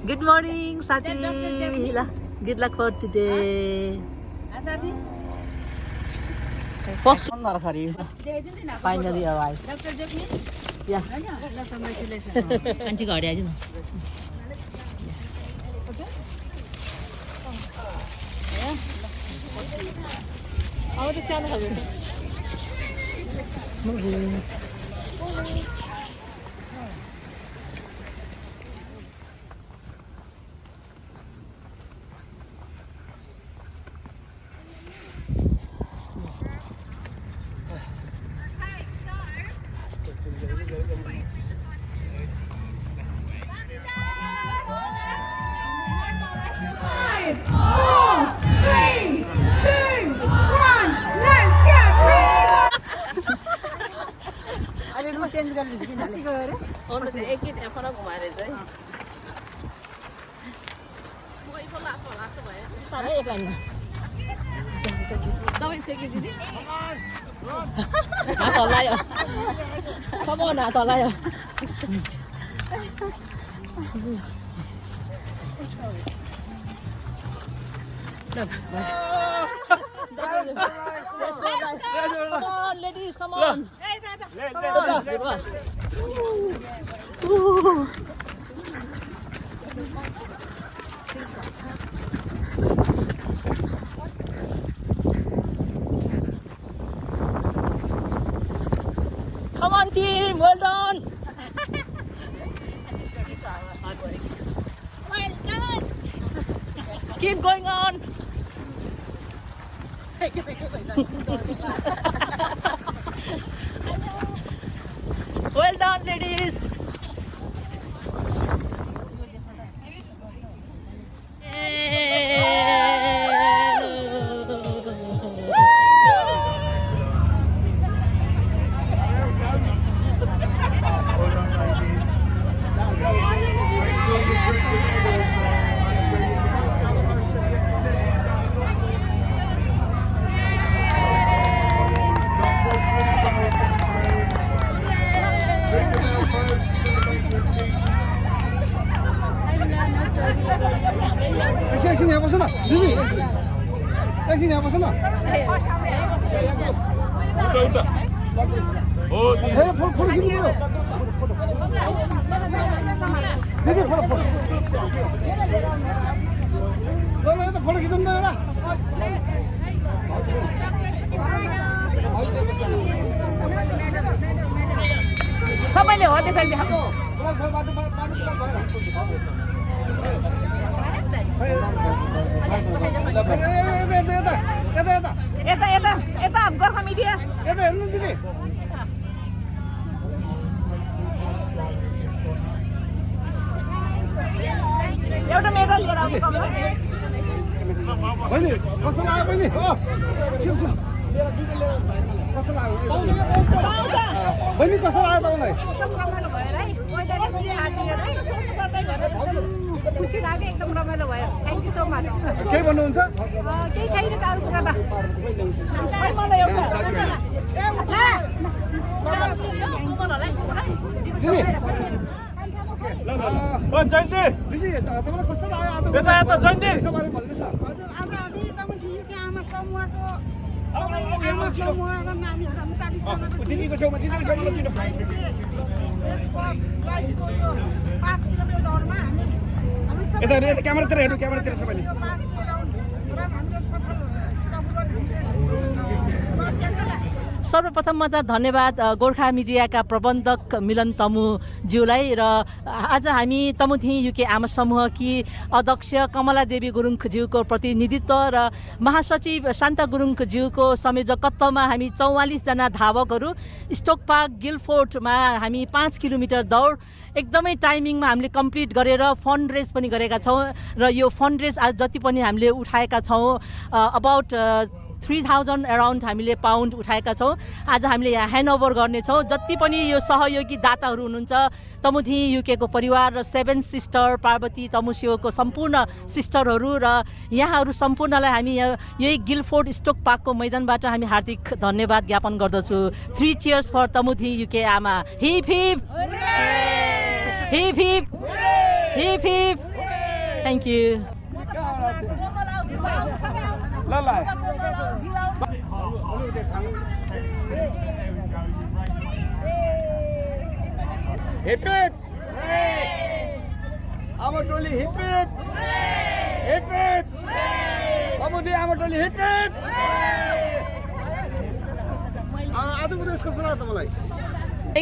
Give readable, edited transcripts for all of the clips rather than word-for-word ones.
Good morning, Sati. Good luck for today. Sati? First finally arrived. Dr. Jasmine? Yeah. Congratulations. Auntie got it. अहिले root change गर्नु किन एकैन फरक भएर चाहिँ साह्रै एक लाइनमा दबाई सेक्यो दिदी हात हल्लायो कमाउन हात हल्लायो Come on, ladies, come on. Come on, team, well done. Well done. Keep going on. Well done, ladies. एकछिन यहाँ बस न दिदी एकछिन यहाँ बस न फोटो खिच्नु दिदी फोटो यता फोटो खिचौँ त एउटा सबैले हो त्यसरी देखाएको यता गोर्खा मिडिया यता हेर्नु दिदी एउटा मेडल लिएर आउनु बहिनी कस्तो लाग्यो बहिनी हो कस्तो लाग्यो बहिनी कस्तो लाग्यो तपाईँलाई रमाइलो भयो है खुसी लाग्यो एकदम रमाइलो भयो थ्याङ्क यू सो मच केही भन्नुहुन्छ केही छैन त अरू कुरा त दिदी जयन्ती दिदी तपाईँलाई कस्तो लाग्यो आज यता यता जयन्ती यसको बारेमा भन्नुहोस् न हजुर आज हामी तपाईँको आमा समूहको आमा समूहका नानीहरू हामी 40 दिदीको छेउमा दिदीको छिटो यसको यो 5 किलोमिटर दौडमा हामी यता क्यामेरातिर हेर्नु क्यामेरातिर सबैले 5 किलोमिटर हामीले सफल सर्वप्रथममा त धन्यवाद गोर्खा मिडियाका प्रबन्धक मिलन तमुज्यूलाई र आज हामी तमुथिङ युके आमा समूहकी अध्यक्ष कमला देवी गुरुङज्यूको प्रतिनिधित्व र महासचिव शान्ता गुरुङज्यूको संयोजकत्वमा हामी 44 जना धावकहरू स्टोक पार्क गिलफोर्टमा हामी 5 किलोमिटर दौड एकदमै टाइमिङमा हामीले कम्प्लिट गरेर फन्ड रेज पनि गरेका छौँ र यो फन्ड रेज आज जति पनि हामीले उठाएका छौँ अबाउट 3000 अराउन्ड हामीले पाउन्ड उठाएका छौँ आज हामीले यहाँ ह्यान्डओभर गर्नेछौँ जति पनि यो सहयोगी दाताहरू हुनुहुन्छ तमुथिङ युकेको परिवार र 7 सिस्टर पार्वती तमुसियोको सम्पूर्ण सिस्टरहरू र यहाँहरू सम्पूर्णलाई हामी यही गिलफोर्ड स्टोक पार्कको मैदानबाट हामी हार्दिक धन्यवाद ज्ञापन गर्दछु 3 चियर्स फर तमुथिङ युके आमा hip hip hip hip hip hip thank you ल ल हिप हिप आमा टोली हिप हिप हिप हिप बाबुदी आमा टोली हिप हिप आजको रेस कस्तो लाग्यो तपाईँलाई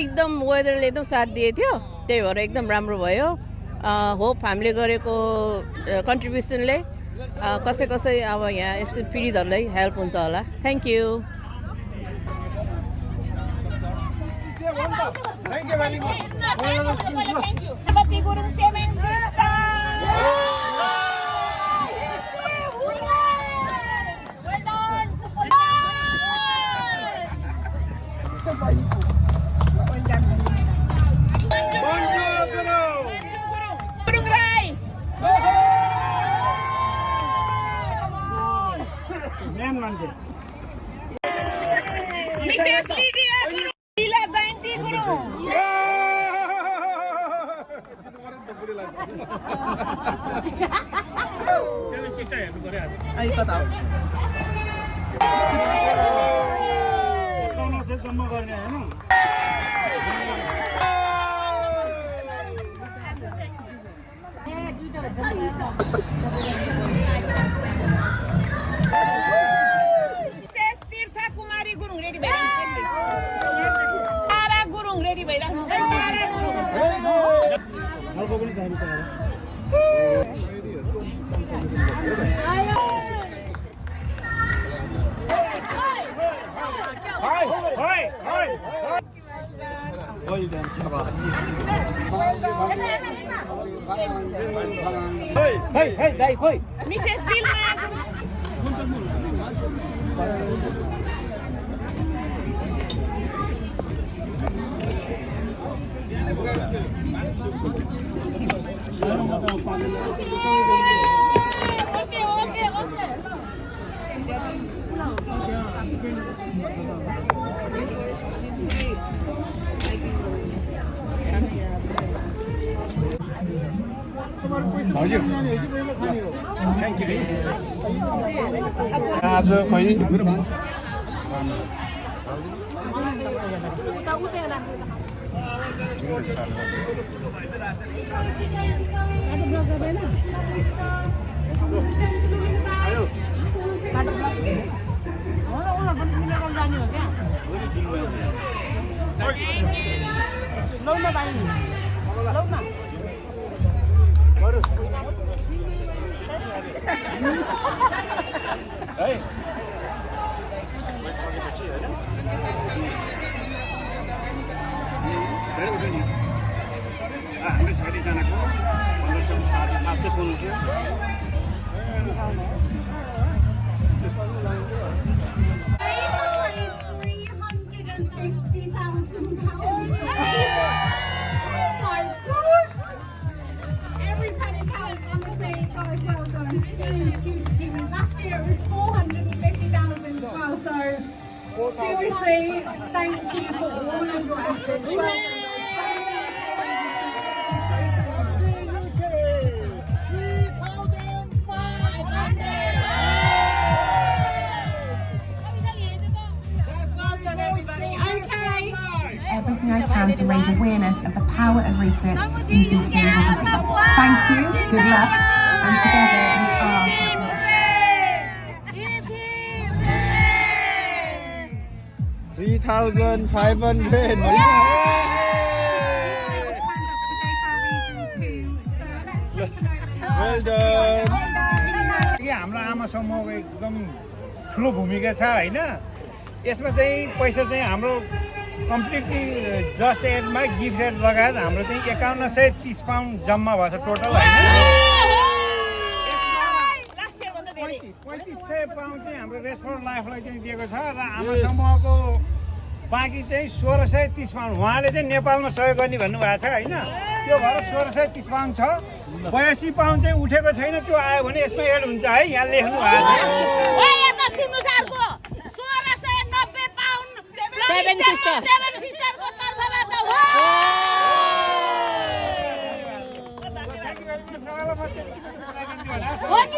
एकदम वेदरले एकदम साथ दिएको थियो त्यही भएर एकदम राम्रो भयो होप हामीले गरेको कन्ट्रिब्युसनले कसै कसै अब यहाँ यस्तो पीडितहरूलाई हेल्प हुन्छ होला thank you thank you very much Happy Gurung Seven Sisters! Well done! Support! Bonjour Guru Gurung Rai! Main मान्छे Mrs. Lydia Gurung! Lila Jayanti Gurung! सम्म गर्ने होइन Mrs. Tirtha Kumari Gurung ready bhइराख्नु Tara Gurung ready bhइराख्नु Tara Gurung अर्को पनि छ नि त हाय हाय हाय Well done, Shabbat. Hey, hey, hey, hey. Mrs. Vilma Gurung आज खोइ Hey. हाम्रो 36 जनाको 15-24 पुग्नु थियो Last year it was 450,000 as well, so seriously, thank you for all of your efforts. Everything I can to raise awareness of the power of research in beating the disease. Thank you, good luck, and together we are. 3,500 Well done. हाम्रो आमा समूहको एकदम ठुलो भूमिका छ हैन यसमा चाहिँ पैसा चाहिँ हाम्रो कम्प्लिटली जस्ट एडमा गिफ्ट एड लगायत हाम्रो चाहिँ 5130 पाउन्ड जम्मा भएछ टोटल हैन 3500 पाउन्ड चाहिँ हाम्रो रेस्ट फर लाइफलाई चाहिँ दिएको छ र आमा समूहको बाँकी चाहिँ 1630 पाउन्ड उहाँले चाहिँ नेपालमा सहयोग गर्ने भन्नुभएको छ हैन त्यो भएर 1630 पाउन्ड छ 82 पाउन्ड चाहिँ उठेको छैन त्यो आयो भने यसमा एड हुन्छ है यहाँ लेख्नु भएको छ सेभेन सिस्टरको तर्फबाट हो Thank you very much. म त्यतिको त सुनाइदिन्छु होला। हो नि